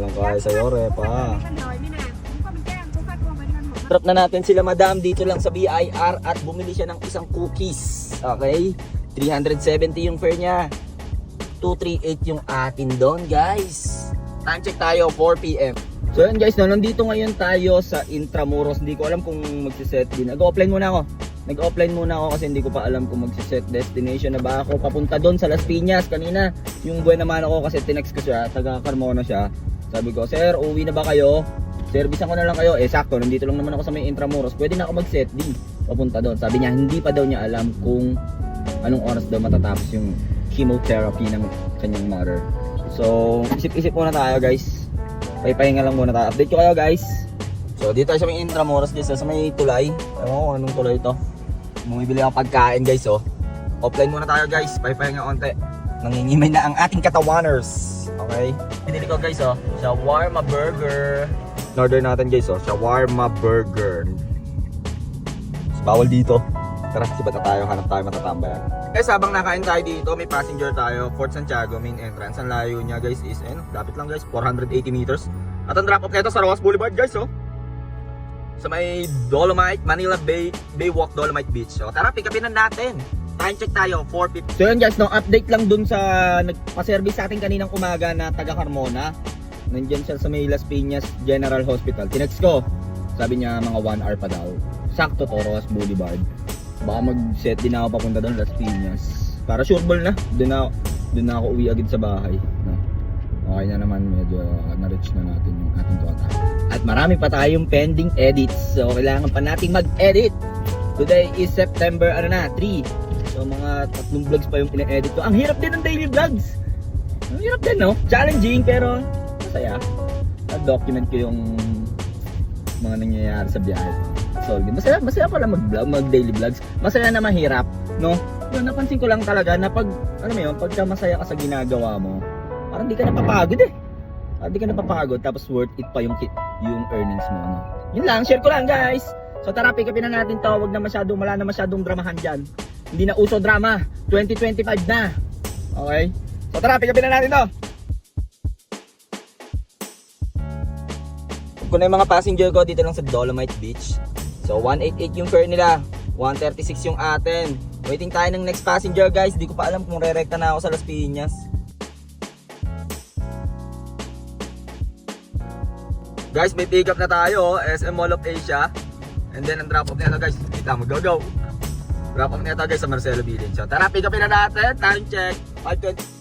Walang kaya sa Yore pa. Drop na natin sila madam dito lang sa BIR at bumili siya ng isang cookies. Okay? 370 yung fare niya. 238 yung atin doon, guys. Time check tayo, 4 PM. So yun guys, no, nandito ngayon tayo sa Intramuros. Hindi ko alam kung magsiset din. Nag-offline muna ako. Nag-offline muna ako kasi hindi ko pa alam kung magsiset destination na ba ako. Papunta doon sa Las Piñas kanina. Yung buwan naman ako kasi tinext ko siya, taga Carmona siya. Sabi ko, sir, uwi na ba kayo? Servicean ko na lang kayo. Eh sakto, nandito lang naman ako sa may Intramuros. Pwede na ako mag-set din. Papunta doon. Sabi niya, hindi pa daw niya alam kung anong oras daw matatapos yung chemotherapy ng kanyang mother. So, isip-isip muna tayo guys. Pahinga lang muna tayo. Update ko kayo guys. So, dito tayo sa may Intramuros guys. Sa may tulay. Ewan ko anong tulay ito. Bumibili ako pagkain guys oh. Offline muna tayo guys. Pahinga onte. Nangingimay na ang ating katawaners. Okay? Pinili ko guys oh. Shawarma burger. In-order natin guys oh. Shawarma burger. Bawal dito. Tara, sibat na tayo. Hanap tayo matatambay. Guys, habang nakain tayo dito, may passenger tayo. Fort Santiago, main entrance. Ang layo niya guys is, lapit lang guys, 480 meters. At ang drop off nito sa Rojas Boulevard guys, oh. Sa may Dolomite, Manila Bay, Baywalk, Dolomite Beach. So tara, pick upin na natin. Time check tayo, 4:50. So yun guys, no, update lang dun sa nagpa-service sa atin kaninang umaga na taga Carmona. Nandiyan siya sa may Las Piñas General Hospital. Tinext ko, sabi niya mga 1 hour pa daw. Sakto to, Rojas Boulevard. Baka mag-set din ako papunta doon, Las Piñas. Para sure ball na. Doon na ako uwi agad sa bahay. No? Okay na naman, medyo na-reach na natin yung ating kota. At marami pa tayong pending edits. So kailangan pa nating mag-edit. Today is September 3. So mga 3 vlogs pa yung pina-edit ko. Ang hirap din ng daily vlogs. Ang hirap din, no? Challenging pero masaya. Document ko yung mga nangyayari sa biyahe. So, masaya pala mag-vlog, mag-daily vlogs. Masaya na mahirap, no? Yun, napansin ko lang talaga na pag, ano mo yun, pagka masaya ka sa ginagawa mo, parang di ka napapagod eh. Parang di ka napapagod, tapos worth it pa yung earnings mo, no? Yun lang, share ko lang guys. So tara, pick upin na natin to. Wala na masyadong dramahan dyan. Hindi na uso drama. 2025 na. Okay? So tara, pick upin na natin to. Kung na yung mga passenger ko dito lang sa Dolomite Beach. So 188 yung fare nila, 136 yung atin. Waiting tayo ng next passenger guys. Di ko pa alam kung re-recta na ako sa Las Piñas. Guys, may pick up na tayo, SM Mall of Asia. And then ang drop off nito guys, kita mo, go! Drop off nito guys sa Marcelo Village. So tara, pick upin na natin. Time check, 5:20.